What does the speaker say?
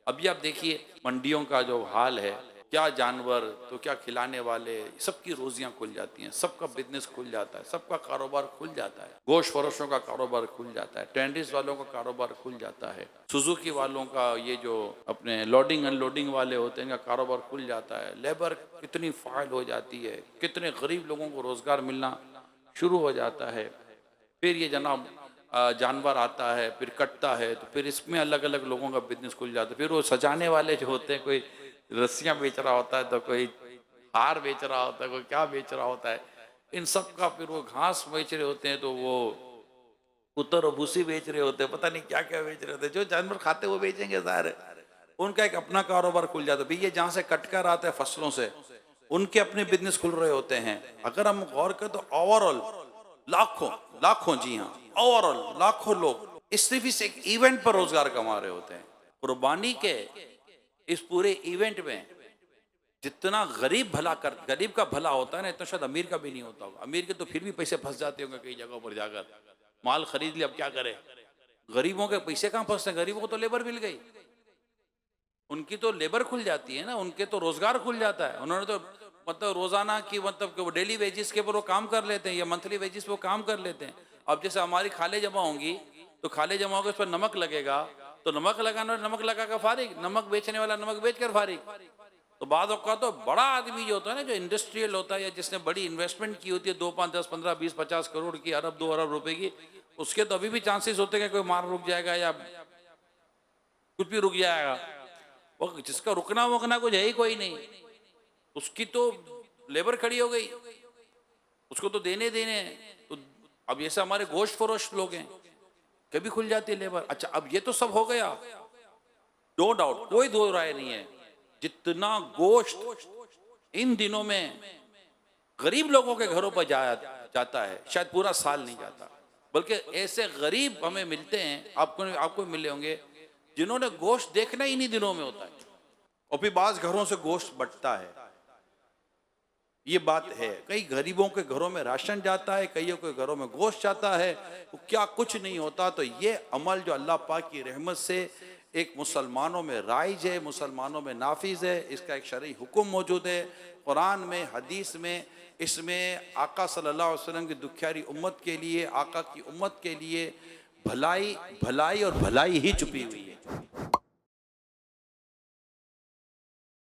अभी आप देखिए मंडियों का जो हाल है, क्या जानवर तो क्या खिलाने वाले, सबकी रोजियां खुल जाती हैं, सबका बिजनेस खुल जाता है, सबका कारोबार खुल जाता है, गोश्त फरोशों का कारोबार खुल जाता है, टेंडिस वालों का कारोबार खुल जाता है, सुजुकी वालों का, ये जो अपने लोडिंग अनलोडिंग वाले होते हैं, इनका कारोबार खुल जाता है, लेबर कितनी फाइल हो जाती है, कितने गरीब लोगों को रोजगार मिलना शुरू हो जाता है। फिर ये जनाब जानवर आता है, फिर कटता है, तो फिर इसमें अलग अलग लोगों का बिजनेस खुल जाता है। फिर वो सजाने वाले जो होते हैं, कोई रस्सियां बेच रहा होता है, तो कोई हार बेच रहा होता है, कोई क्या बेच रहा होता है, इन सब का फिर वो घास बेच रहे होते हैं, तो वो कुतर और भूसी बेच रहे होते हैं, पता नहीं क्या क्या बेच रहे होते हैं। जो जानवर खाते हैं वो बेचेंगे ज़ाहिर है, उनका एक अपना कारोबार खुल जाता है। भैया जहाँ से कटकर आता है फसलों से, उनके अपने बिजनेस खुल रहे होते हैं। अगर हम गौर करें तो ओवरऑल लाखों लाखों, जी हाँ, ओवरऑल लाखों लोग इस सिर्फ इस एक इवेंट पर रोजगार कमा रहे होते हैं। कुर्बानी के इस पूरे इवेंट में जितना गरीब का भला होता है ना, इतना शायद अमीर का भी नहीं होता होगा। अमीर के तो फिर भी पैसे फंस जाते होंगे कई जगहों पर जाकर, माल खरीद लिया, अब क्या करे। गरीबों के पैसे कहाँ फंसते हैं, गरीबों को तो लेबर मिल गई, उनकी तो लेबर खुल जाती है ना, उनके तो रोजगार खुल जाता है। उन्होंने तो मतलब रोजाना की मतलब कि वो डेली वेजिस के ऊपर वो काम कर लेते हैं, या मंथली वेजिस पे वो काम कर लेते हैं। अब जैसे हमारी खाले जमा होंगी, तो खाले जमा होगी, उस पर नमक लगेगा, तो नमक लगाने वाला नमक लगा कर फारिग, नमक बेचने वाला नमक बेच कर फारिग। तो बाद का तो बड़ा आदमी जो होता है ना, जो इंडस्ट्रियल होता है, या जिसने बड़ी इन्वेस्टमेंट की होती है 2 5 10 15 20 50 करोड़ की, अरब 2 अरब रुपए की, उसके तो अभी भी चांसेस होते हैं कि कोई मार रुक जाएगा या कुछ भी रुक जाएगा। वो जिसका रुकना वुकना कुछ है ही कोई नहीं, उसकी तो लेबर खड़ी हो गई, उसको तो देने देने हैं। तो अब जैसे हमारे गोश्त फरोश लोग हैं, कभी खुल जाती है लेबर। अच्छा, अब ये तो सब हो गया, नो डाउट, कोई दो राय नहीं है, जितना गोश्त इन दिनों में गरीब लोगों के घरों पर जाता है, शायद पूरा साल नहीं जाता। बल्कि ऐसे गरीब हमें मिलते हैं, आपको मिले होंगे, जिन्होंने गोश्त देखना ही इन्हीं दिनों में होता है, और फिर बाज घरों से गोश्त बटता है। ये बात है, कई गरीबों के घरों में राशन जाता है, कईयों के घरों में गोश्त जाता है, तो क्या कुछ नहीं होता। तो ये अमल जो अल्लाह पाक की रहमत से एक मुसलमानों में राइज है, मुसलमानों में नाफिज है, इसका एक शरई हुक्म मौजूद है कुरान में, हदीस में। इसमें आका सल्लल्लाहु अलैहि वसल्लम की दुखियारी उम्मत के लिए, आका की उम्मत के लिए भलाई भलाई और भलाई ही छुपी हुई है।